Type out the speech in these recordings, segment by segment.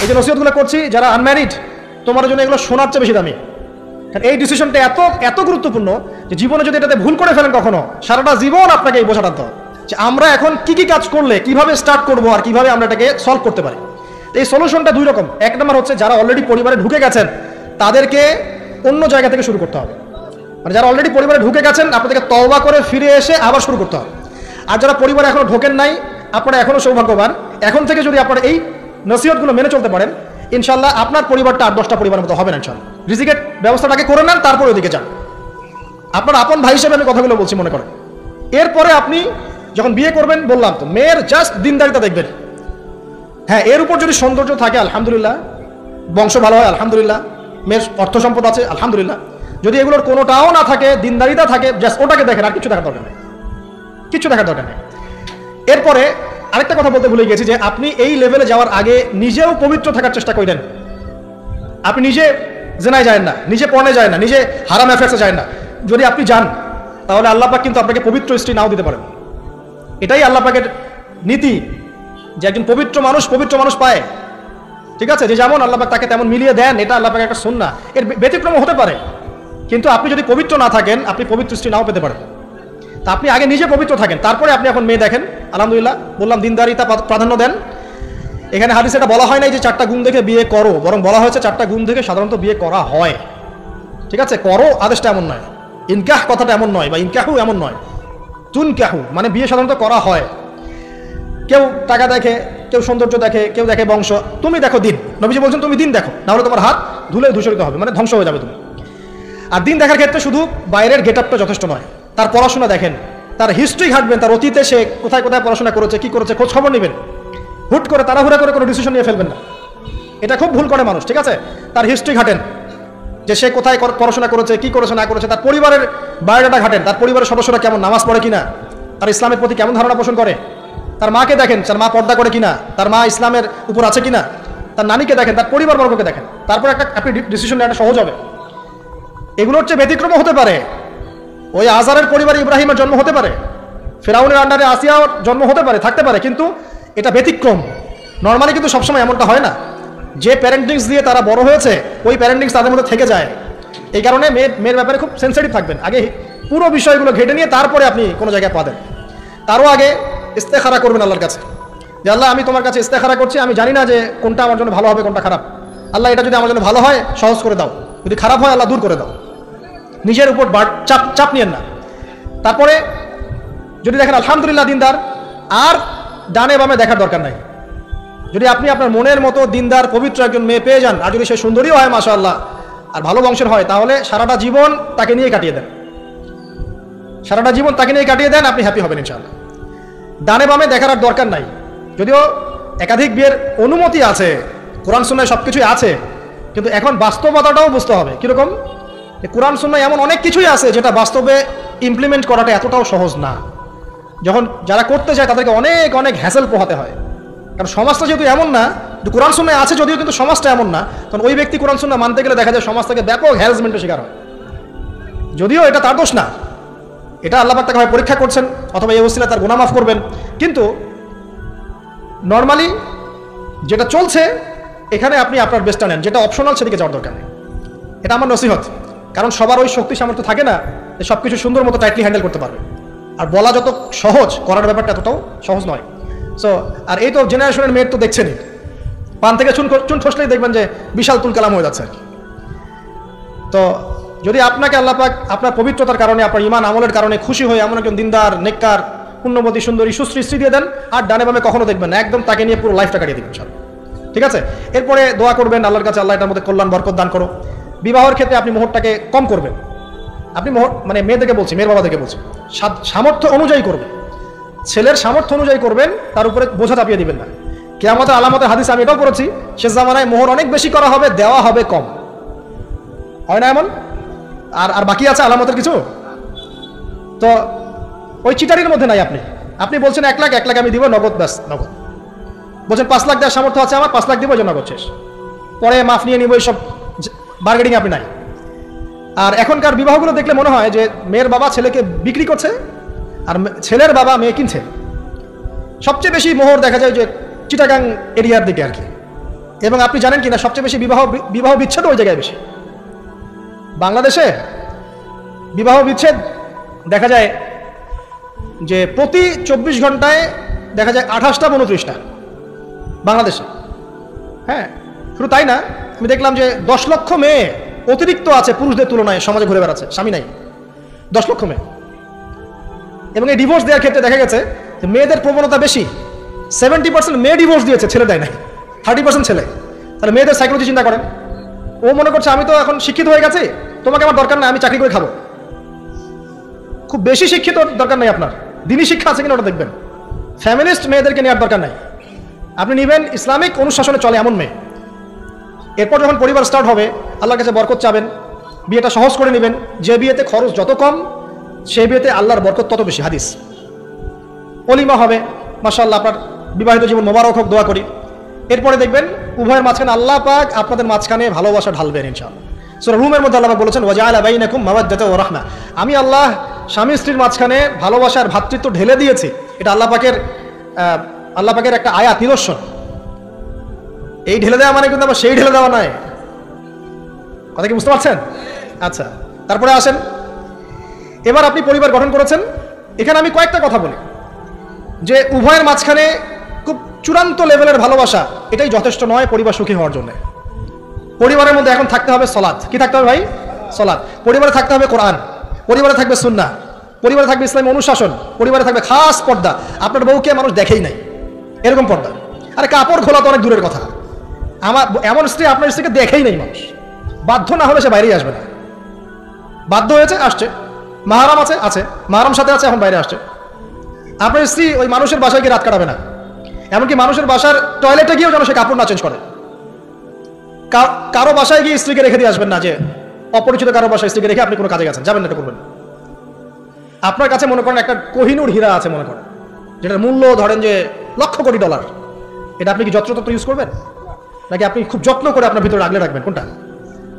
এই যে নসিহতগুলো করছি, যারা আনম্যারিড, তোমার জন্য এগুলো শোনার চেয়ে বেশি দামি। এই ডিসিশনটা এত এত গুরুত্বপূর্ণ যে জীবনে যদি এটাতে ভুল করে ফেলেন কখনো, সারাটা জীবন আপনাকে এই বোঝাটা হবে যে আমরা এখন কি কি কাজ করলে কিভাবে স্টার্ট করবো আর কিভাবে আমরা এটাকে সলভ করতে পারি। এই সলিউশনটা দুই রকম। এক নম্বর হচ্ছে যারা অলরেডি পরিবারে ঢুকে গেছেন তাদেরকে অন্য জায়গা থেকে শুরু করতে হবে। মানে যারা অলরেডি পরিবারে ঢুকে গেছেন আপনাদেরকে তওবা করে ফিরে এসে আবার শুরু করতে হবে। আর যারা পরিবারে এখনো ঢোকেন নাই, আপনারা এখনো সৌভাগ্যবান। এখন থেকে যদি আপনারা এই নসিহতগুলো মেনে চলতে পারেন, ইনশাল্লাহ আপনার পরিবারটা 8-10টা পরিবারের মতো হবে না ইনশাল্লাহ। রিজিকের ব্যবস্থাটাকে করে নেন, তারপরে ওদিকে যান। আপনার আপন ভাই হিসেবে আমি কথাগুলো বলছি, মনে করেন। এরপরে আপনি যখন বিয়ে করবেন, বললাম তো, মেয়ের জাস্ট দিনদারিতা দেখবেন। হ্যাঁ, এর উপর যদি সৌন্দর্য থাকে আলহামদুলিল্লাহ, বংশ ভালো হয় আলহামদুলিল্লাহ, মেয়ের অর্থ সম্পদ আছে আলহামদুলিল্লাহ। যদি এগুলোর কোনোটাও না থাকে, দিনদারিতা থাকে, জাস্ট ওটাকে দেখেন, আর কিছু দেখার দরকার নেই, কিছু দেখার দরকার নেই। এরপরে আরেকটা কথা বলতে ভুলে গেছি যে আপনি এই লেভেলে যাওয়ার আগে নিজেও পবিত্র থাকার চেষ্টা করেন। আপনি নিজে জেনায় যায় না, নিজে পর্নে যায় না, নিজে হারাম অ্যাফেয়ার্সে যায় না। যদি আপনি যান তাহলে আল্লাহ পাক কিন্তু আপনাকে পবিত্র স্ত্রী নাও দিতে পারেন। এটাই আল্লাহ পাকের নীতি যে একজন পবিত্র মানুষ পায়। ঠিক আছে, যে যেমন আল্লাহ পাক তাকে তেমন মিলিয়ে দেন, এটা আল্লাহ পাকের একটা সুন্নাহ। এর ব্যতিক্রম হতে পারে, কিন্তু আপনি যদি পবিত্র না থাকেন আপনি পবিত্র স্ত্রী নাও পেতে পারেন। তা আপনি আগে নিজে পবিত্র থাকেন, তারপরে আপনি এখন মেয়ে দেখেন। আলহামদুলিল্লাহ, বললাম দিনদারিতা প্রাধান্য দেন। এখানে হাদিসে এটা বলা হয় নাই যে 4টা গুণ দেখে বিয়ে করো, বরং বলা হয়েছে 4টা গুণ দেখে সাধারণত বিয়ে করা হয়। ঠিক আছে, করো আদেশটা এমন নয়, ইনকাহ কথাটা এমন নয়, বা ইনকাহু এমন নয়, তুনকাহু মানে বিয়ে সাধারণত করা হয়। কেউ টাকা দেখে, কেউ সৌন্দর্য দেখে, কেউ দেখে বংশ। তুমি দেখো দিন। নবীজি বলছেন তুমি দিন দেখো, নাহলে তোমার হাত ধুলে ধূসরিত হবে, মানে ধ্বংস হয়ে যাবে তুমি। আর দিন দেখার ক্ষেত্রে শুধু বাইরের গেট আপটা যথেষ্ট নয়, তার পড়াশোনা দেখেন, তার হিস্ট্রি ঘাটবেন, তার অতীতে সে কোথায় কোথায় পড়াশোনা করেছে, কি করেছে, খোঁজ খবর নেবেন। হুট করে তাড়াহুড়া করে কোনো ডিসিশন নিয়ে ফেলবেন না, এটা খুব ভুল করে মানুষ। ঠিক আছে, তার হিস্ট্রি ঘাটেন, যে সে কোথায় পড়াশোনা করেছে, কি করেছে না করেছে, তার পরিবারের বায়োডাটা ঘাটেন, তার পরিবারের সদস্যরা কেমন, নামাজ পড়ে কিনা, তার ইসলামের প্রতি কেমন ধারণা পোষণ করে, তার মাকে দেখেন, তার মা পর্দা করে কিনা, তার মা ইসলামের উপর আছে কিনা, তার নানিকে দেখেন, তার পরিবারবর্গকে দেখেন, তারপর আপনি ডিসিশন নেওয়াটা সহজ হবে। এগুলো হচ্ছে ব্যতিক্রম হতে পারে। ওই আজারের পরিবারে ইব্রাহিমের জন্ম হতে পারে, ফেরাউনের আন্ডারে আসিয়ার জন্ম হতে পারে, থাকতে পারে, কিন্তু এটা ব্যতিক্রম। নর্মালি কিন্তু সবসময় এমনটা হয় না। যে প্যারেন্টিংস দিয়ে তারা বড় হয়েছে, ওই প্যারেন্টিংস তাদের মধ্যে থেকে যায়। এই কারণে মেয়ের ব্যাপারে খুব সেন্সিটিভ থাকবেন। আগে পুরো বিষয়গুলো ঘেটে নিয়ে তারপরে আপনি কোনো জায়গায় পা দেন। তারও আগে ইস্তেখারা করবেন আল্লাহর কাছে, যে আল্লাহ আমি তোমার কাছে ইস্তেখারা করছি, আমি জানি না যে কোনটা আমার জন্য ভালো হবে, কোনটা খারাপ। আল্লাহ এটা যদি আমার জন্য ভালো হয় সহজ করে দাও, যদি খারাপ হয় আল্লাহ দূর করে দাও। নিজের উপর চাপ নিয়েন না। তারপরে যদি দেখেন আলহামদুলিল্লাহ দিনদার, আর ডানে বামে দেখার দরকার নাই। যদি আপনি আপনার মনের মতো দিনদার পবিত্র একজন মেয়ে পেয়ে যান, আর যদি সে সুন্দরীও হয় মাশাআল্লাহ, আর ভালো বংশের হয়, তাহলে সারাটা জীবন তাকে নিয়ে কাটিয়ে দেন, সারাটা জীবন তাকে নিয়ে কাটিয়ে দেন, আপনি হ্যাপি হবেন ইনশাআল্লাহ। ডানে বামে দেখার আর দরকার নাই। যদিও একাধিক বিয়ের অনুমতি আছে, কোরআন সুন্নাহয় সব কিছুই আছে, কিন্তু এখন বাস্তবতাটাও বুঝতে হবে। কীরকম? কোরআন সুন্নাহয় এমন অনেক কিছুই আছে যেটা বাস্তবে ইমপ্লিমেন্ট করাটা এতটাও সহজ না। যখন যারা করতে যায় তাদেরকে অনেক অনেক হ্যাসেল পোহাতে হয়, কারণ সমাজটা যেহেতু এমন না। কোরআন সুন্নাহয় আছে যদিও, কিন্তু সমাজটা এমন না, তখন ওই ব্যক্তি কোরআন সুন্নাহ মানতে গেলে দেখা যায় সমাজ থেকে ব্যাপক হ্যারাসমেন্টের শিকার হয়। যদিও এটা তার দোষ না, এটা আল্লাহ পাক তাকে হয় পরীক্ষা করছেন, অথবা এই ওসিলায় তার গুনাহ মাফ করবেন। কিন্তু নর্মালি যেটা চলছে এখানে আপনি আপনার বেস্টটা নেন, যেটা অপশনাল সেদিকে যাওয়ার দরকার নেই। এটা আমার নসিহত। কারণ সবার ওই শক্তি সামর্থ্য থাকে না যে সব কিছু সুন্দর মতো টাইটলি হ্যান্ডেল করতে পারবে। আর বলা যত সহজ, করার ব্যাপারটা এতটাও সহজ নয়। সো আর এই তো জেনারেশনের মেয়ের তো দেখছেনই, পান থেকে চুন খসলেই দেখবেন যে বিশাল তুল কালাম হয়ে যাচ্ছে আর কি। তো যদি আপনাকে আল্লাহ পাক আপনার পবিত্রতার কারণে, আপনার ইমান আমলের কারণে খুশি হয়ে এমন একজন দিনদার, নেককার, পুণ্যবতী, সুন্দরী, সুশ্রী স্ত্রী দিয়ে দেন, আর ডানে বামে কখনো দেখবেন না, একদম তাকে নিয়ে পুরো লাইফটা কাটিয়ে দিবেন সব। ঠিক আছে, এরপরে দোয়া করবেন আল্লাহর কাছে, আল্লাহ এটার মধ্যে কল্যাণ বরকত দান করো। বিবাহের ক্ষেত্রে আপনি মোহরটাকে কম করবেন। আপনি মোহর মানে মেয়েদেরকে বলছি, মেয়ের বাবাদেরকে বলছি, সামর্থ্য অনুযায়ী করবেন, ছেলের সামর্থ্য অনুযায়ী করবেন, তার উপরে বোঝা চাপিয়ে দিবেন না। কিয়ামতের আলামতের হাদিস আমি এটাও পড়েছি, শেষ জামানায় মোহর অনেক বেশি করা হবে, দেওয়া হবে কম। হয় না এমন? আর বাকি আছে আলামতের কিছু। তো ওই চিটারির মধ্যে নাই। আপনি বলছেন 1 লাখ আমি দিব নগদ, ব্যাস নগদ। বলছেন 5 লাখ দেওয়ার সামর্থ্য আছে আমার, 5 লাখ দিব, নগদ শেষ, পরে মাফ নিয়ে নিব, এইসব বার্গেনিং আপনি নাই। আর এখনকার বিবাহগুলো দেখলে মনে হয় যে মেয়ের বাবা ছেলেকে বিক্রি করছে, আর ছেলের বাবা মেয়ে কিনছে। সবচেয়ে বেশি মোহর দেখা যায় যে চিটাগাং এরিয়ার দিকে আর কি। এবং আপনি জানেন কিনা সবচেয়ে বেশি বিবাহ বিচ্ছেদ ওই জায়গায় বেশি। বাংলাদেশে বিবাহ বিচ্ছেদ দেখা যায় যে প্রতি 24 ঘন্টায় দেখা যায় 28টা 29টা বাংলাদেশে। হ্যাঁ, শুধু তাই না, আমি দেখলাম যে 10 লক্ষ মেয়ে অতিরিক্ত আছে পুরুষদের তুলনায় সমাজে ঘুরে বেড়াচ্ছে, স্বামী নাই, 10 লক্ষ মেয়ে। এবং এই ডিভোর্স দেওয়ার ক্ষেত্রে দেখা গেছে যে মেয়েদের প্রবণতা বেশি, 70% মেয়ে ডিভোর্স দিয়েছে, ছেলে দেয় নাই, 30% ছেলে। তাহলে মেয়েদের সাইকোলজি চিন্তা করেন, ও মনে করছে আমি তো এখন শিক্ষিত হয়ে গেছি, তোমাকে আমার দরকার নাই, আমি চাকরি করে খাবো। খুব বেশি শিক্ষিত দরকার নাই আপনার, দিনী শিক্ষা আছে কিনা ওটা দেখবেন। ফ্যামিলিস্ট মেয়েদেরকে নেওয়ার দরকার নাই, আপনি নেবেন ইসলামিক অনুশাসনে চলে এমন মেয়ে। এরপর যখন পরিবার স্টার্ট হবে, আল্লাহর কাছে বরকত চাবেন, বিয়েটা সহজ করে নেবেন। যে বিয়েতে খরচ যত কম, সেই বিয়েতে আল্লাহর বরকত তত বেশি। হাদিস। অলিমা হবে, মাশাআল্লাহ, আপনার বিবাহিত জীবন মোবারক হোক, দোয়া করি। এরপরে দেখবেন উভয়ের মাঝখানে আল্লাহ পাক আপনাদের মাঝখানে ভালোবাসা ঢালবেন ইনশাআল্লাহ। সূরা রুমের মধ্যে আল্লাহ বলেছেন ওয়াজআলা বাইনাকুম মাওয়াদ্দাতাও ওয়া রাহমা, আমি আল্লাহ স্বামী স্ত্রীর মাঝখানে ভালোবাসার ভ্রাতৃত্ব ঢেলে দিয়েছি। এটা আল্লাহ পাকের একটা আয়াত, নিদর্শন। এই ঢেলে দেওয়া মানে কিন্তু আবার সেই ঢেলে দেওয়া নয়, কথা কি বুঝতে পারছেন? আচ্ছা, তারপরে আসেন, এবার আপনি পরিবার গঠন করেছেন। এখানে আমি কয়েকটা কথা বলি যে উভয়ের মাঝখানে খুব চূড়ান্ত লেভেলের ভালোবাসা এটাই যথেষ্ট নয় পরিবার সুখী হওয়ার জন্য। পরিবারের মধ্যে এখন থাকতে হবে সলাত। কি থাকতে হবে ভাই? সলাত। পরিবারে থাকতে হবে কোরআন, পরিবারে থাকবে সুন্নাহ, পরিবারে থাকবে ইসলামী অনুশাসন, পরিবারে থাকবে খাস পর্দা। আপনার বউকে মানুষ দেখেই নাই এরকম পর্দা। আরে কাপড় খোলা তো অনেক দূরের কথা, আমার এমন স্ত্রী আপনার স্ত্রীকে দেখেই নাই মানুষ। বাধ্য না হলে সে বাইরেই আসবে না, বাধ্য হয়েছে আসছে, মাহারাম আছে মাহারাম সাথে আছে, এখন বাইরে আসছে। আপনার স্ত্রী ওই মানুষের বাসায় গিয়ে রাত কাটাবে না, এমনকি মানুষের বাসার টয়লেটে গিয়েও যেন সে কাপড় না চেঞ্জ করে। কারো বাসায় গিয়ে স্ত্রীকে রেখে দিয়ে আসবেন না, যে অপরিচিত কারো বাসায় স্ত্রীকে রেখে আপনি কোনো কাজে গেছেন, যাবেন না, এটা করবেন। আপনার কাছে মনে করেন একটা কোহিনূর হীরা আছে, মনে করেন যেটার মূল্য ধরেন যে লক্ষ কোটি ডলার, এটা আপনি কি যত্রতত্র ইউজ করবেন, নাকি আপনি খুব যত্ন করে আপনার ভিতরে আগলে রাখবেন? কোনটা?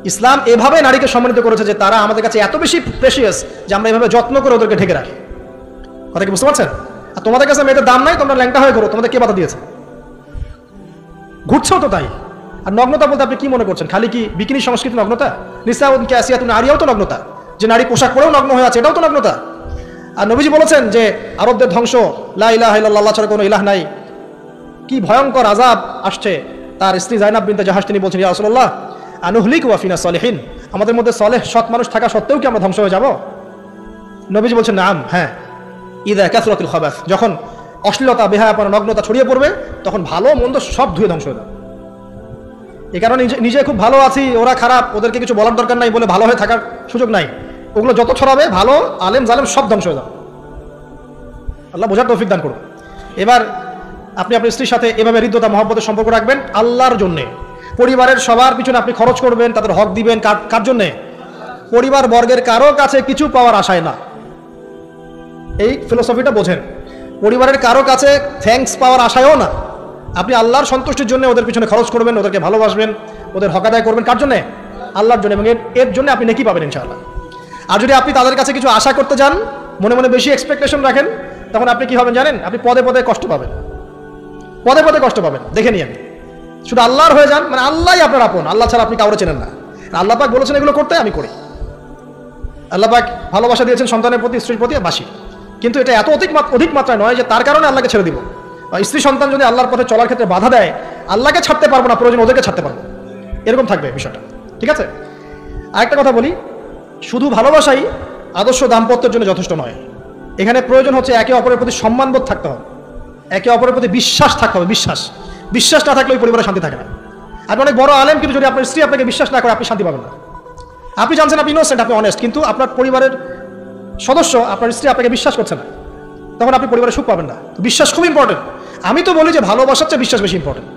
ইসলাম এভাবে নারীকে সম্মানিত করেছে যে তারা আমাদের কাছে এত বেশি প্রেশিয়াস যে আমরা এভাবে যত্ন করে ওদেরকে ঢেকে রাখি। কথা কি বুঝতে পারছেন? আর তোমাদের কাছে মেয়েদের দাম নাই, তোমরা ল্যাংটা হয়ে করো, তোমাদের কে বাধা দিয়েছে? ঘুরছেও তো তাই। আর নগ্নতা বলতে আপনি কি মনে করছেন? খালি কি বিকিনি সংস্কৃতি নগ্নতা? নিসাউন কাসিয়াতুন আরিয়াও তো নগ্নতা, যে নারী পোশাক পরেও নগ্ন হয়ে আছে, এটাও তো নগ্নতা। আর নবীজি বলেছেন যে আরবদের ধ্বংস, লা ইলাহা ইল্লাল্লাহ ছাড়া কোনো ইলাহ নাই। কি ভয়ঙ্কর আযাব আসছে। তার স্ত্রী জাইনাব বিনতে জাহাশ তিনি বলছেন, ইয়া রাসূলুল্লাহ আনুহলিক ওয়া ফিনা সলিহিন, আমাদের মধ্যে সলেহ সৎ মানুষ থাকা সত্ত্বেও কি আমরা ধ্বংস হয়ে যাব? নবীজি বলছেন নাম, হ্যাঁ, ইদা কাসরাতুল খাবাস, যখন অশ্লীলতা, বেহায়াপনা, নগ্নতা ছড়িয়ে পড়বে তখন ভালো মন্দ সব ধুয়ে ধ্বংস হয়ে যাবে। এই কারণে নিজে খুব ভালো আছি, ওরা খারাপ, ওদেরকে কিছু বলার দরকার নাই বলে ভালো হয়ে থাকার সুযোগ নাই। ওগুলো যত ছড়াবে ভালো আলেম জালেম সব ধ্বংস হয়ে যাবে। আল্লাহ বোঝার তৌফিক দান করুন। এবার আপনি আপনার স্ত্রীর সাথে এভাবে হৃদ্যতা মহব্বতের সম্পর্ক রাখবেন আল্লাহর জন্যে। পরিবারের সবার পিছনে আপনি খরচ করবেন, তাদের হক দিবেন। কার জন্যে? পরিবার বর্গের কারো কাছে কিছু পাওয়ার আশায় না। এই ফিলোসফিটা বোঝেন। পরিবারের কারো কাছে থ্যাঙ্কস পাওয়ার আশায়ও না। আপনি আল্লাহর সন্তুষ্টির জন্য ওদের পিছনে খরচ করবেন, ওদেরকে ভালোবাসবেন, ওদের হক আদায় করবেন। কার জন্যে? আল্লাহর জন্য। এবং এর জন্য আপনি নেকি পাবেন ইনশাআল্লাহ। আর যদি আপনি তাদের কাছে কিছু আশা করতে যান, মনে মনে বেশি এক্সপেকটেশন রাখেন, তখন আপনি কি হবেন জানেন? আপনি পদে পদে কষ্ট পাবেন, পদে পদে কষ্ট পাবেন। দেখে নিন, শুধু আল্লাহর হয়ে যান, মানে আল্লাহই আপনার আপন, আল্লাহ ছাড়া আপনি কাউরে চেনেন না। আল্লাহ পাক বলেছেন এগুলো করতে, আমি করি। আল্লাহ পাক ভালোবাসা দিয়েছেন সন্তানের প্রতি, স্ত্রীর প্রতি, বাসি। কিন্তু এটা এত অধিক মাত্রায় নয় যে তার কারণে আল্লাহকে ছেড়ে দিব। স্ত্রী সন্তান যদি আল্লাহর পথে চলার ক্ষেত্রে বাধা দেয়, আল্লাহকে ছাড়তে পারবো না, প্রয়োজন ওদেরকে ছাড়তে পারবো, এরকম থাকবে বিষয়টা। ঠিক আছে? আরেকটা কথা বলি, শুধু ভালোবাসাই আদর্শ দাম্পত্যের জন্য যথেষ্ট নয়। এখানে প্রয়োজন হচ্ছে একে অপরের প্রতি সম্মানবোধ থাকতে হবে, একে অপরের প্রতি বিশ্বাস থাকতে হবে। বিশ্বাস না থাকলে ওই পরিবারে শান্তি থাকে না। আপনি অনেক বড় আলেম, কিন্তু যদি আপনার স্ত্রী আপনাকে বিশ্বাস না করে, আপনি শান্তি পাবেন না। আপনি জানছেন আপনি ইনোসেন্ট, আপনি অনেস্ট, কিন্তু আপনার পরিবারের সদস্য, আপনার স্ত্রী আপনাকে বিশ্বাস করছে না, তখন আপনি পরিবারে সুখ পাবেন না। বিশ্বাস খুব ইম্পর্টেন্ট। আমি তো বলি যে ভালোবাসার চেয়ে বিশ্বাস বেশি ইম্পর্টেন্ট।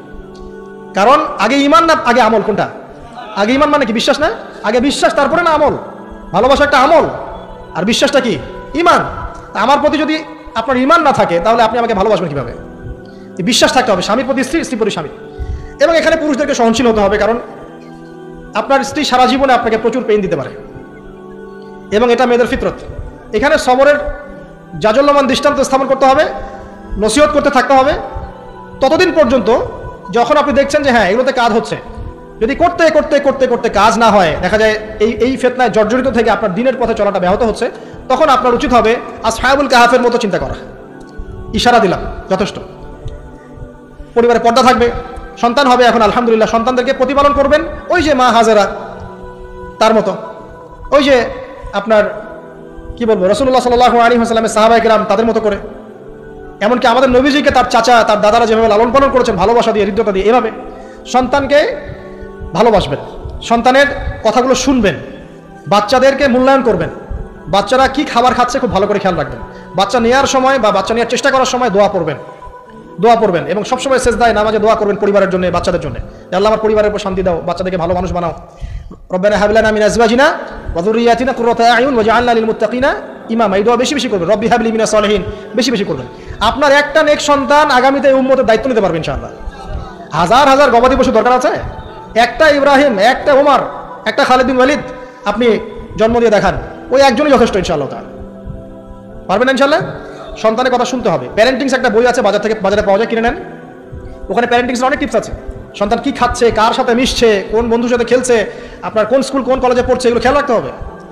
কারণ আগে ইমান না আগে আমল? কোনটা আগে? ইমান মানে কি? বিশ্বাস না? আগে বিশ্বাস, তারপরে না আমল। ভালোবাসা একটা আমল, আর বিশ্বাসটা কি? ইমান। আমার প্রতি যদি আপনার ইমান না থাকে, তাহলে আপনি আমাকে ভালোবাসবেন কিভাবে? বিশ্বাস থাকতে হবে, স্বামীর প্রতি স্ত্রী, স্ত্রী প্রতি স্বামী। এবং এখানে পুরুষদেরকে সহনশীল হতে হবে, কারণ আপনার স্ত্রী সারা জীবনে আপনাকে প্রচুর পেইন দিতে পারে, এবং এটা মেয়েদের ফিতরত। এখানে সবরের জাজল্যমান দৃষ্টান্ত স্থাপন করতে হবে, নসিহত করতে থাকতে হবে, ততদিন পর্যন্ত যখন আপনি দেখছেন যে হ্যাঁ এগুলোতে কাজ হচ্ছে, যদি করতে করতে করতে করতে কাজ না হয়, দেখা যায় এই ফিতনায় জর্জরিত থেকে আপনার দিনের পথে চলাটা ব্যাহত হচ্ছে, তখন আপনার উচিত হবে আসহাবুল কাহাফের মতো চিন্তা করা। ইশারা দিলাম, যথেষ্ট। পরিবারে পর্দা থাকবে, সন্তান হবে, এখন আলহামদুলিল্লাহ সন্তানদেরকে প্রতিপালন করবেন ওই যে মা হাজেরা তার মতো, ওই যে আপনার কি বলবো রাসূলুল্লাহ সাল্লাল্লাহু আলাইহি ওয়াসাল্লামের সাহাবায়ে কেরাম তাদের মতো করে, এমনকি আমাদের নবীজিকে তার চাচা তার দাদারা যেভাবে লালন পালন করেছেন ভালোবাসা দিয়ে, হৃদ্যতা দিয়ে, এভাবে সন্তানকে ভালোবাসবেন, সন্তানের কথাগুলো শুনবেন, বাচ্চাদেরকে মূল্যায়ন করবেন, বাচ্চারা কি খাবার খাচ্ছে খুব ভালো করে খেয়াল রাখবেন, বাচ্চা নেওয়ার সময় বা বাচ্চা নেওয়ার চেষ্টা করার সময় দোয়া পড়বেন এবং সবসময় সেজদায় নামাজে দোয়া করবেন পরিবারের জন্য, বাচ্চাদের জন্য, আল্লাহ আমার পরিবারের উপর শান্তি দাও, বাচ্চাদেরকে ভালো মানুষ বানাও। রব্বানা হাব লানা মিন আজওয়াজিনা ওয়া যুররিয়াতিনা কুররাতা আয়ুন ওয়াজআলনা লিল মুত্তাকিনা ইমামা, এই দোয়া বেশি বেশি করবেন। রব্বি হাব লি মিনাস সালিহিন বেশি বেশি করবেন। আপনার একটা নেক সন্তান আগামীতে উম্মতের দায়িত্ব নিতে পারবে ইনশাআল্লাহ। হাজার হাজার গবাদি পশু দরকার আছে, একটা ইব্রাহিম, একটা ওমর, একটা খালিদ বিন ওয়ালিদ আপনি জন্ম দিয়ে দেখান, ওই একজনই যথেষ্ট ইনশাআল্লাহ। তার পারবেন ইনশাআল্লাহ। সন্তানের কথা শুনতে হবে। প্যারেন্টিংস একটা বই আছে বাজারে পাওয়া যায়, কিনে নেন। ওখানে প্যারেন্টিংসের অনেক টিপস আছে। সন্তান কি খাচ্ছে, কার সাথে মিশছে, কোন বন্ধুর সাথে খেলছে, আপনার কোন স্কুল কোন কলেজে পড়ছে, এগুলো খেয়াল রাখতে হবে।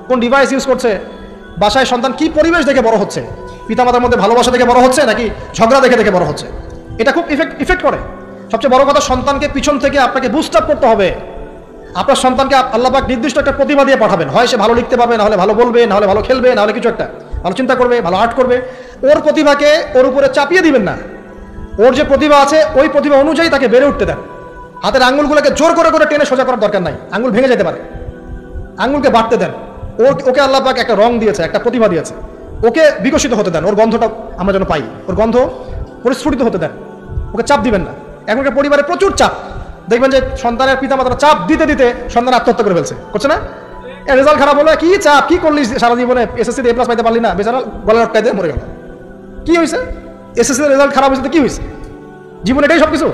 কোন ডিভাইস ইউজ করছে, বাসায় সন্তান কি পরিবেশ দেখে বড় হচ্ছে, পিতামাতার মধ্যে ভালোবাসা দেখে বড় হচ্ছে নাকি ঝগড়া দেখে দেখে বড় হচ্ছে, এটা খুব ইফেক্ট করে। সবচেয়ে বড় কথা, সন্তানকে পিছন থেকে আপনাকে বুস্ট আপ করতে হবে। আপনার সন্তানকে আল্লাহ পাক নির্দিষ্ট একটা প্রতিভা দিয়ে পাঠাবেন, হয় সে ভালো লিখতে পারবে, না হলে ভালো বলবে, না হলে ভালো খেলবে, না হলে কিছু একটা ভালো চিন্তা করবে, ভালো আর্ট করবে। ওর প্রতিভাকে ওর উপরে চাপিয়ে দিবেন না, ওর যে প্রতিভা আছে ওই প্রতিভা অনুযায়ী তাকে বেড়ে উঠতে দেন। হাতের আঙ্গুলগুলোকে জোর করে করে টেনে সোজা করার দরকার নাই, আঙ্গুল ভেঙে যেতে পারে, আঙ্গুলকে বাড়তে দেন। ওকে আল্লাহ পাক একটা রং দিয়েছে, একটা প্রতিভা দিয়েছে, ওকে বিকশিত হতে দেন, ওর গন্ধটা আমরা যেন পাই, ওর গন্ধ পরিস্ফুটিত হতে দেন, ওকে চাপ দিবেন না। এখনকার পরিবারে প্রচুর চাপ, দেখবেন যে সন্তানের পিতামাতারা চাপ দিতে দিতে সন্তান আত্মহত্যা করে ফেলছে, করছে না? রেজাল্ট খারাপ হলো, কি চাপ, কি করলি সারা জীবনে, এসএসসি এ প্লাস পাইতে পারলি না, বেচারা গলা লটকাই দিয়ে মরে গেল। কি হয়েছে? এসএসসি রেজাল্ট খারাপ হয়েছে তো কি হয়েছে? জীবনে এটাই সব কিছু?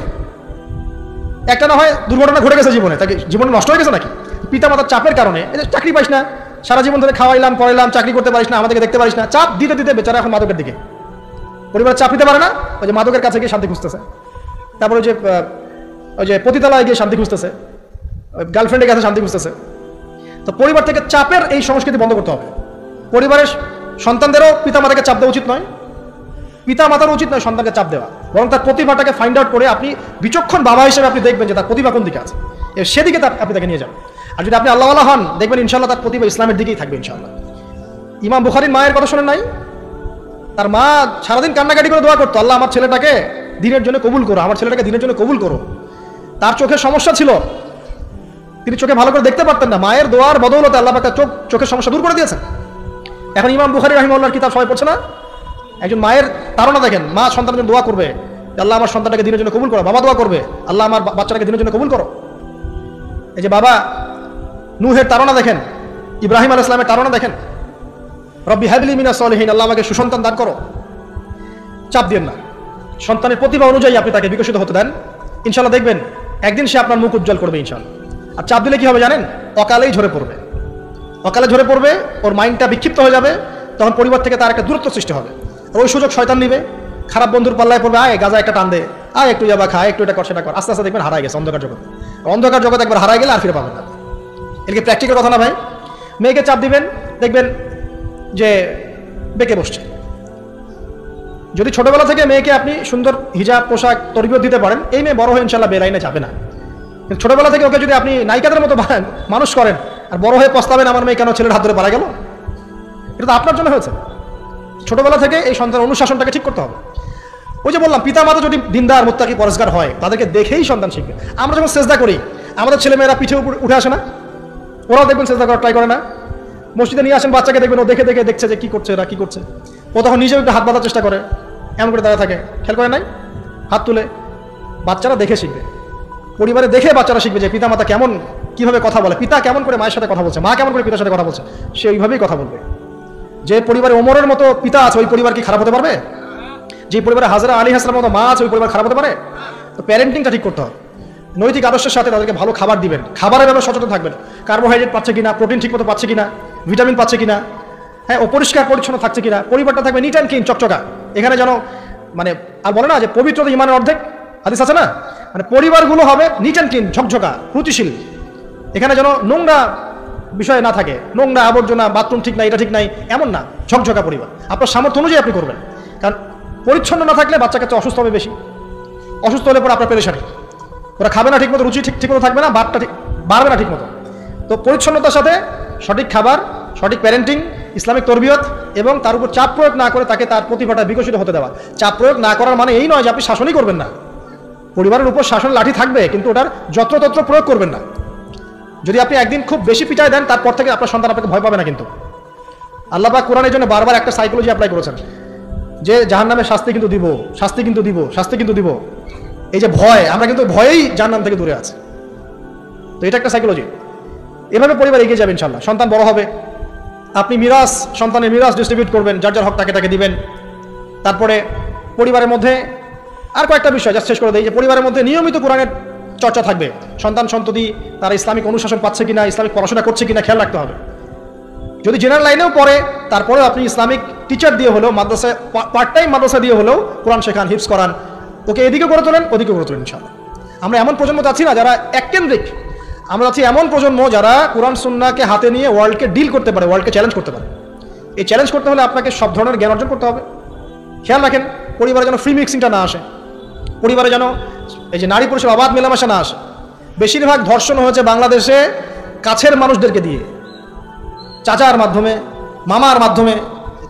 একটা না হয় দুর্ঘটনা ঘটে গেছে জীবনে, তাকে জীবনে নষ্ট হয়ে গেছে নাকি? পিতামাতার চাপের কারণে, এই যে চাকরি পাইস না, সারা জীবন ধরে খাওয়াইলাম পড়াইলাম, চাকরি করতে পারিস না, আমাদেরকে দেখতে পারিস না, চাপ দিতে দিতে বেচারা এখন মাদকের দিকে। পরিবারের চাপ নিতে পারে না, ওই যে মাদকের কাছে গিয়ে শান্তি খুঁজতেছে, তারপরে ওই যে পতিতালয়ে গিয়ে শান্তি খুঁজতেছে, গার্লফ্রেন্ডের কাছে শান্তি খুঁজতেছে। তো পরিবার থেকে চাপের এই সংস্কৃতি বন্ধ করতে হবে। পরিবারের সন্তানদেরও পিতামাতাকে চাপ দেওয়া উচিত নয়, পিতামাতার উচিত নয় সন্তানকে চাপ দেওয়া, বরং তার প্রতিভাটাকে ফাইন্ড আউট করে আপনি বিচক্ষণ বাবা হিসেবে আপনি দেখবেন যে তার প্রতিভা কোন দিকে আছে, সেদিকে আপনি তাকে নিয়ে যান। আর যদি আপনি আল্লাহওয়ালা হন, দেখবেন ইনশাআল্লাহ তার প্রতিভা ইসলামের দিকেই থাকবে ইনশাআল্লাহ। ইমাম বুখারীর মায়ের কথা শোনেন নাই? তার মা সারাদিন কান্নাকাটি করে দোয়া করতো, আল্লাহ আমার ছেলেটাকে দিনের জন্য কবুল করো, আমার ছেলেটাকে দিনের জন্য কবুল করো। তার চোখে সমস্যা ছিল, তিনি চোখে ভালো করে দেখতে পারতেন না, মায়ের দোয়ার বদৌলতে আল্লাহ পাক তার চোখের সমস্যা দূর করে দিয়েছেন। এখন ইমাম বুখারী রাহিমাহুল্লাহর কিতাব সবাই পড়ছে না? একজন মায়ের তাড়না দেখেন, মা সন্তানের জন্য দোয়া করবে, আল্লাহ আমার সন্তানটাকে দিনের জন্য কবুল করো। বাবা দোয়া করবে, আল্লাহ আমার বাচ্চাটাকে দিনের জন্য কবুল করো। এই যে বাবা নূহের তাড়না দেখেন, ইব্রাহিম আলাইহিস সালামের তাড়না দেখেন, রব্বি হাবলি মিনাস সালিহিন, আল্লাহ আমাকে সুসন্তান দান করো। চাপ দিন না, সন্তানের প্রতিভা অনুযায়ী আপনি তাকে বিকশিত হতে দেন, ইনশাআল্লাহ দেখবেন একদিন সে আপনার মুখ উজ্জ্বল করবে ইনশাআল্লাহ। আর চাপ দিলে কি হবে জানেন? অকালেই ঝরে পড়বে, অকালে ঝরে পড়বে, ওর মাইন্ডটা বিক্ষিপ্ত হয়ে যাবে, তখন পরিবার থেকে তার একটা দূরত্ব সৃষ্টি হবে। আর ওই সুযোগ শয়তান নিবে, খারাপ বন্ধুর পাল্লায় পড়বে, আয় গাজা একটা টান দে, আয় একটু ইয়াবা খা, একটু এটা কর সেটা কর, আস্তে আস্তে দেখবেন হারাই গেছে অন্ধকার জগৎ। অন্ধকার জগৎ একবার হারাই গেলে আর ফিরে পাবেন না। এদিকে প্র্যাকটিক্যাল কথা না ভাই, মেয়েকে চাপ দিবেন, দেখবেন যে বেঁকে বসছে। যদি ছোটবেলা থেকে মেয়েকে আপনি সুন্দর হিজাব পোশাক তরবিয়ত দিতে পারেন, এই মেয়ে বড় হয়ে ইনশাআল্লাহ বেলাইনে যাবে না। কিন্তু ছোটবেলা থেকে ওকে যদি আপনি নায়িকাদের মতো মানুষ করেন আর বড় হয়ে পস্তাবেন আমার মেয়ে কেন ছেলের হাত ধরে পালা গেল, এটা তো আপনার জন্য হয়েছে। ছোটবেলা থেকে এই সন্তান অনুশাসনটাকে ঠিক করতে হবে। ওই যে বললাম, পিতা মাতা যদি দিনদার মুত্তাকি পরেজগার হয়, তাদেরকে দেখেই সন্তান শিখবে। আমরা যখন সেজদা করি, আমাদের ছেলেমেয়েরা পিঠে উপরে উঠে আসে না? ওরাও দেখবেন সেজদা করা ট্রাই করে না? মসজিদে নিয়ে আসেন বাচ্চাকে, দেখবেন ও দেখে দেখে দেখছে যে কি করছে এরা, কি করছে। ও তখন নিজেও একটু হাত বাঁধার চেষ্টা করে, এমন করে দাঁড়া থাকে, খেয়াল করে নাই? হাত তুলে। বাচ্চারা দেখে শিখবে, পরিবারে দেখে বাচ্চারা শিখবে যে পিতা মাতা কেমন, কিভাবে কথা বলে, পিতা কেমন করে মায়ের সাথে কথা বলছে, মা কেমন করে পিতার সাথে কথা বলছে, সে ওইভাবেই কথা বলবে। যে পরিবারে ওমরের মতো পিতা আছে, ওই পরিবার কি খারাপ হতে পারবে? যে পরিবারে হাজরা আলী হাসলামের মতো মা আছে, ওই পরিবার খারাপ হতে পারে? তো প্যারেন্টিংটা ঠিক করতে হবে। নৈতিক আদর্শের সাথে তাদেরকে ভালো খাবার দিবেন, খাবারের ব্যাপারে সচেতন থাকবেন, কার্বোহাইড্রেট পাচ্ছে কিনা, প্রোটিন ঠিক মতো পাচ্ছে কিনা, ভিটামিন পাচ্ছে কিনা, হ্যাঁ অপরিষ্কার পরিচ্ছন্ন থাকছে কিনা, পরিবারটা থাকবে নিট অ্যান্ড ক্লিন, চকচকা। এখানে যেন মানে আর বলে না যে পবিত্রতা ইমানের অর্ধেক, হাদিস আছে না? মানে পরিবারগুলো হবে নিট অ্যান্ড ক্লিন, ঝকঝকা, রুচিশীল। এখানে যেন নোংরা বিষয় না থাকে, নোংরা আবর্জনা, বাথরুম ঠিক নাই, এটা ঠিক নাই, এমন না, ঝকঝকা পরিবার। আপনার সামর্থ্য অনুযায়ী আপনি করবেন, কারণ পরিচ্ছন্ন না থাকলে বাচ্চা কাচ্চা অসুস্থ হবে বেশি। অসুস্থ হলে পরে আপনার পেরেশানি, ওরা খাবে না ঠিক মতো, রুচি ঠিক মতো থাকবে না, বাদটা ঠিক বাড়বে না ঠিক মতো। তো পরিচ্ছন্নতার সাথে সঠিক খাবার, সঠিক প্যারেন্টিং, ইসলামিক তরবিয়ত এবং তার উপর চাপ প্রয়োগ না করে তাকে তার প্রতিভাটা বিকশিত হতে দেওয়া। চাপ প্রয়োগ না করার মানে এই নয় যে আপনি শাসনই করবেন না, পরিবারের উপর শাসন লাঠি থাকবে, কিন্তু ওটার যত্রতত্র প্রয়োগ করবেন না। যদি আপনি একদিন খুব বেশি পিটায় দেন, তারপর থেকে আপনার সন্তান আপনাকে ভয় পাবে না। কিন্তু আল্লাহ পাক কোরআনের জন্য বারবার একটা সাইকোলজি অ্যাপ্লাই করেছেন যে জাহান্নামের শাস্তি কিন্তু দিব, শাস্তি কিন্তু দিব, শাস্তি কিন্তু দিব। এই যে ভয়, আমরা কিন্তু ভয়েই জাহান্নাম থেকে দূরে আছি। তো এটা একটা সাইকোলজি। এভাবে পরিবার এগিয়ে যাবে ইনশাল্লাহ। সন্তান বড় হবে, আপনি মিরাস, সন্তানের মিরাস ডিস্ট্রিবিউট করবেন, যার যার হক তাকে তাকে দিবেন। তারপরে পরিবারের মধ্যে আর কয়েকটা বিষয় জাস্ট শেষ করে দেয়, যে পরিবারের মধ্যে নিয়মিত কোরআনের চর্চা থাকবে। সন্তান সন্ততি তারা ইসলামিক অনুশাসন পাচ্ছে কিনা, ইসলামিক পড়াশোনা করছে কিনা খেয়াল রাখতে হবে। যদি জেনারেল লাইনেও পড়ে, তারপরেও আপনি ইসলামিক টিচার দিয়ে হলেও, মাদ্রাসায় পার্ট টাইম মাদ্রাসা দিয়ে হলেও কোরআন শেখান, হিফজ করান, ওকে এদিকে করে তোলেন, ওদিকে করে তোলেন ইনশাআল্লাহ। আমরা এমন প্রজন্ম চাচ্ছি না যারা এককেন্দ্রিক, আমরা চাচ্ছি এমন প্রজন্ম যারা কোরআন সুন্নাহকে হাতে নিয়ে ওয়ার্ল্ডকে ডিল করতে পারে, ওয়ার্ল্ডকে চ্যালেঞ্জ করতে পারে। এই চ্যালেঞ্জ করতে হলে আপনাকে সব ধরনের জ্ঞান অর্জন করতে হবে। খেয়াল রাখেন পরিবারে যেন ফ্রি মিক্সিংটা না আসে, পরিবারে যেন এই যে নারী পুরুষের অবাধ মেলামেশা না আসে। বেশিরভাগ ধর্ষণ হয়েছে বাংলাদেশে কাছের মানুষদেরকে দিয়ে, চাচার মাধ্যমে, মামার মাধ্যমে,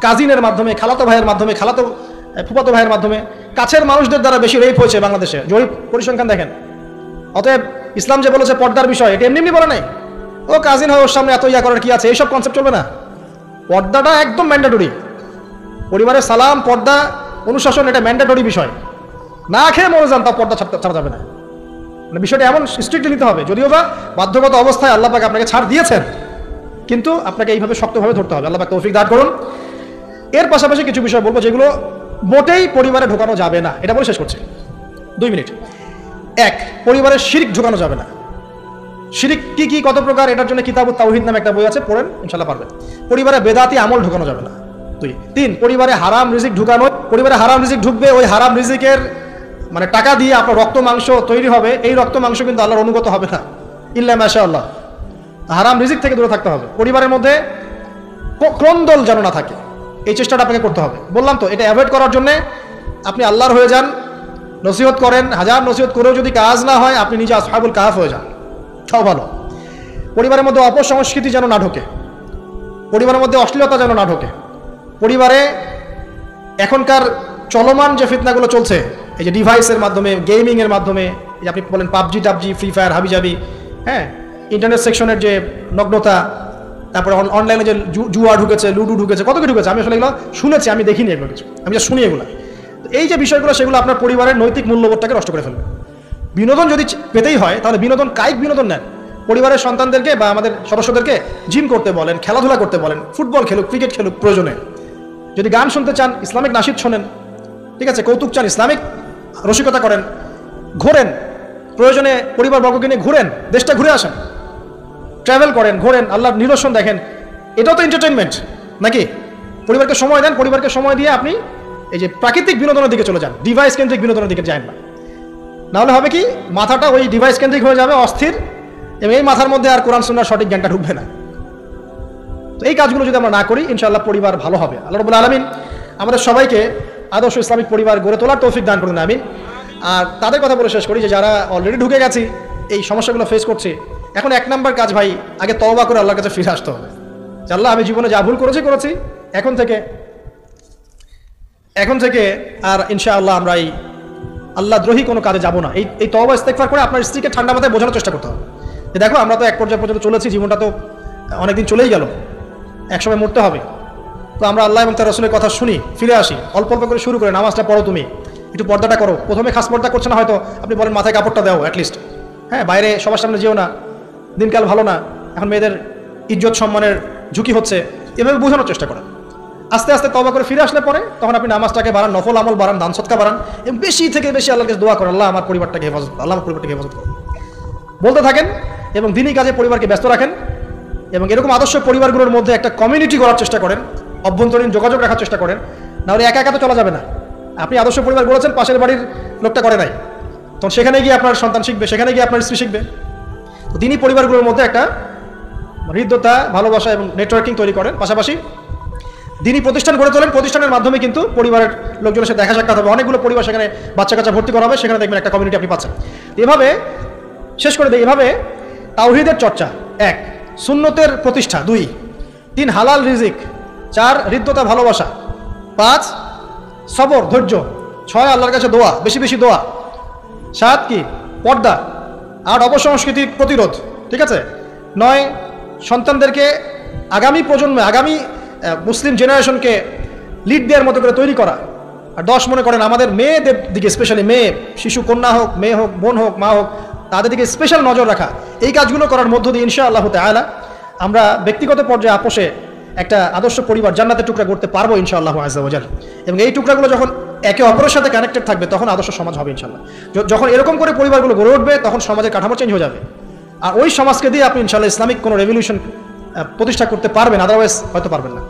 কাজিনের মাধ্যমে, খালাতো ভাইয়ের মাধ্যমে, খালাতো ফুফাতো ভাইয়ের মাধ্যমে, কাছের মানুষদের দ্বারা বেশি রেপ হয়েছে বাংলাদেশে। জরিপ পরিসংখ্যান দেখেন। অতএব ইসলাম যে বলেছে পর্দার বিষয়, এটা এমনি এমনি বলে নাই। ও কাজিন হয়, ওর সামনে এত ইয়া করার কি আছে, এইসব কনসেপ্ট চলবে না। পর্দাটা একদম ম্যান্ডেটরি। পরিবারের সালাম, পর্দা, অনুশাসন, এটা ম্যান্ডেটরি বিষয়। না খেয়ে মরে যান, তা পর্দা ছাড়া যাবে না। মানে বিষয়টা এমন স্ট্রিক্টলি নিতে হবে। যদিও বা বাধ্যগত অবস্থায় আল্লাহ পাক আপনাকে ছাড় দিয়েছেন, কিন্তু আপনাকে এইভাবে শক্তভাবে ধরতে হবে। আল্লাহ পাক তৌফিক দান করুন। এর পাশাপাশি কিছু বিষয় বলবো যেগুলো মোটেই পরিবারে ঢোকানো যাবে না, এটা বলে শেষ করছি 2 মিনিট। 1, পরিবারের শিরক ঢোকানো যাবে না। শিরক কি কি, কত প্রকার, এটার জন্য কিতাবুত তাওহীদ নামে একটা বই আছে, পড়েন ইনশাআল্লাহ পারবেন। পরিবারে বেদাতি আমল ঢোকানো যাবে না। 2, 3, পরিবারে হারাম রিজিক ঢুকানো। পরিবারে হারাম রিজিক ঢুকবে, ওই হারাম রিজিকের মানে টাকা দিয়ে আপনার রক্ত মাংস তৈরি হবে, এই রক্ত মাংস কিন্তু আল্লাহর অনুগত হবে না, ইল্লা মাশাআল্লাহ। হারাম রিজিক থেকে দূরে থাকতে হবে। পরিবারের মধ্যে ক্রন্দল যেন না থাকে, এই চেষ্টাটা আপনাকে করতে হবে। বললাম তো, এটা অ্যাভয়েড করার জন্য আপনি আল্লাহর হয়ে যান, নসিহত করেন, হাজার নসিহত করেও যদি কাজ না হয়, আপনি নিজে আসহাবুল কাহাফ হয়ে যান, তাও ভালো। পরিবারের মধ্যে অপসংস্কৃতি যেন না ঢোকে, পরিবারের মধ্যে অশ্লীলতা যেন না ঢোকে। পরিবারে এখনকার চলমান যে ফিতনাগুলো চলছে, এই যে ডিভাইসের মাধ্যমে, গেমিংয়ের মাধ্যমে, এই যে আপনি বলেন পাবজি টাবজি, ফ্রি ফায়ার, হাবিজাবি, হ্যাঁ, ইন্টারনেট সেকশনের যে নগ্নতা, তারপরে অনলাইনে যে জুয়া ঢুকেছে, লুডু ঢুকেছে, কত কি ঢুকেছে, আমি আসলে এগুলো শুনেছি, আমি দেখিনি এগুলো কিছু, আমি যা শুনি এগুলো। এই যে বিষয়গুলো, সেগুলো আপনার পরিবারের নৈতিক মূল্যবোধটাকে নষ্ট করে ফেলবে। বিনোদন যদি পেতেই হয়, তাহলে বিনোদন, কায়িক বিনোদন নেন। পরিবারের সন্তানদেরকে বা আমাদের সদস্যদেরকে জিম করতে বলেন, খেলাধুলা করতে বলেন, ফুটবল খেলুক, ক্রিকেট খেলুক প্রয়োজনে। যদি গান শুনতে চান, ইসলামিক নাশিদ শোনেন, ঠিক আছে, কৌতুক চান, ইসলামিক রসিকতা করেন, ঘোরেন, প্রয়োজনে পরিবারবর্গকে নিয়ে ঘুরেন, দেশটা ঘুরে আসেন, ট্রাভেল করেন, ঘোরেন, আল্লাহর নিদর্শন দেখেন, এটাও তো এন্টারটেনমেন্ট নাকি? পরিবারকে সময় দেন, পরিবারকে সময় দিয়ে আপনি এই যে প্রাকৃতিক বিনোদনের দিকে চলে যান, ডিভাইস কেন্দ্রিক বিনোদনের দিকে যান না। নাহলে হবে কি, মাথাটা ওই ডিভাইস কেন্দ্রিক হয়ে যাবে, অস্থির, এবং এই মাথার মধ্যে আর কোরআন সুন্নাহর সঠিক জ্ঞানটা ঢুকবে না। তো এই কাজগুলো যদি আমরা না করি, ইনশাআল্লাহ পরিবার ভালো হবে। আল্লাহ রাব্বুল আলামিন আমাদের সবাইকে আদর্শ ইসলামিক পরিবার গড়ে তোলার তৌফিক দান করুন, আমিন। আর তাদের কথা বলে শেষ করি যে যারা অলরেডি ঢুকে গেছি, এই সমস্যাগুলো ফেস করছি, এখন 1 নম্বর কাজ ভাই, আগে তওবা করে আল্লাহর কাছে ফিরে আসতে হবে যে আল্লাহ, আমি জীবনে যা ভুল করেছি, এখন থেকে আর ইনশাআল্লাহ আমরা এই আল্লাহ দ্রোহী কোনো কাজে যাব না। এই তওবা ইস্তেগফার করে আপনার স্ত্রীকে ঠান্ডা মাথায় বোঝানোর চেষ্টা করতে হবে যে দেখো, আমরা তো এক পর্যায়ে পর্যন্ত চলেছি, জীবনটা তো অনেকদিন চলেই গেল, একসময় মরতে হবে। তো আমরা আল্লাহ এবং তার রাসূলের কথা শুনি, ফিরে আসি, অল্প অল্প করে শুরু করে নামাজটা পড়ো, তুমি একটু পর্দাটা করো। প্রথমে খাস পর্দা করছে না হয়তো, আপনি বলেন মাথায় কাপড়টা দাও অ্যাটলিস্ট, হ্যাঁ, বাইরে সবার সামনে যেও না, দিনকাল ভালো না, এখন মেয়েদের ইজ্জত সম্মানের ঝুঁকি হচ্ছে, এভাবে বোঝানোর চেষ্টা করেন। আস্তে আস্তে তওবা করে ফিরে আসলে পরে তখন আপনি নামাজটাকে বাড়ান, নফল আমল বাড়ান, দান সদকা বাড়ান, এবং বেশি থেকে বেশি আল্লাহর কাছে দোয়া করেন, আল্লাহ আমার পরিবারটাকে হেফাজত করুন, আল্লাহ আমার পরিবারটাকে হেফাজত করুন, বলতে থাকেন। এবং দিনই কাজে পরিবারকে ব্যস্ত রাখেন, এবং এরকম আদর্শ পরিবারগুলোর মধ্যে একটা কমিউনিটি গড়ার চেষ্টা করেন, অভ্যন্তরীণ যোগাযোগ রাখার চেষ্টা করেন। নাহলে একা একা তো চলা যাবে না। আপনি আদর্শ পরিবার গড়েছেন, পাশের বাড়ির লোকটা করে নাই, তখন সেখানে গিয়ে আপনার সন্তান শিখবে, সেখানে গিয়ে আপনার স্ত্রী শিখবে। তো তিনি পরিবারগুলোর মধ্যে একটা হৃদ্যতা, ভালোবাসা এবং নেটওয়ার্কিং তৈরি করেন। পাশাপাশি দিনী প্রতিষ্ঠান গড়ে তোলেন। প্রতিষ্ঠানের মাধ্যমে কিন্তু পরিবারের লোকজনের সাথে দেখা সাক্ষাৎ হবে, অনেকগুলো পরিবার সেখানে বাচ্চা কাচ্চা ভর্তি করা হবে, সেখানে দেখবেন একটা কমিউনিটি আপনি পাচ্ছেন। এভাবে শেষ করে দেয়, এভাবে তাওহীদের চর্চা 1, সুন্নতের প্রতিষ্ঠা 2, 3 হালাল রিজিক, 4 হৃদ্যতা ভালোবাসা, 5 সবর ধৈর্য, 6 আল্লাহর কাছে দোয়া, বেশি বেশি দোয়া, 7 কি পর্দা, 8 অপসংস্কৃতির প্রতিরোধ, ঠিক আছে, 9 সন্তানদেরকে আগামী প্রজন্মে, আগামী মুসলিম জেনারেশনকে লিড দেওয়ার মতো করে তৈরি করা, আর 10 মনে করেন আমাদের মেয়েদের দিকে, স্পেশালি মেয়ে, শিশু, কন্যা হোক, মেয়ে হোক, বোন হোক, মা হোক, তাদের দিকে স্পেশাল নজর রাখা। এই কাজগুলো করার মধ্য দিয়ে ইনশাআল্লাহ তাআলা আমরা ব্যক্তিগত পর্যায়ে আপোষে একটা আদর্শ পরিবার, জান্নাতের টুকরা করতে পারবো ইনশাআল্লাহ আযজা ওয়া জাল। এবং এই টুকরাগুলো যখন একে অপরের সাথে কানেক্টেড থাকবে, তখন আদর্শ সমাজ হবে ইনশাআল্লাহ। যখন এরকম করে পরিবারগুলো গড়ে উঠবে, তখন সমাজের কাঠামো চেঞ্জ হয়ে যাবে। আর ওই সমাজকে দিয়ে আপনি ইনশাআল্লাহ ইসলামিক কোনো রেভলিউশন প্রতিষ্ঠা করতে পারবেন, আদারওয়াইজ হয়তো পারবেন না।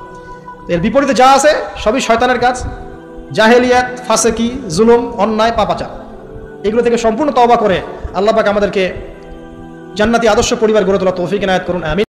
এর বিপরীতে যা আছে সবই শয়তানের কাজ, জাহেলিয়াত, ফাসেকি, জুলুম, অন্যায়, পাপাচার। এগুলো থেকে সম্পূর্ণ তওবা করে আল্লাহ পাক আমাদেরকে জান্নাতি আদর্শ পরিবার গড়ে তোলা তৌফিক এনায়েত করুন, আমিন।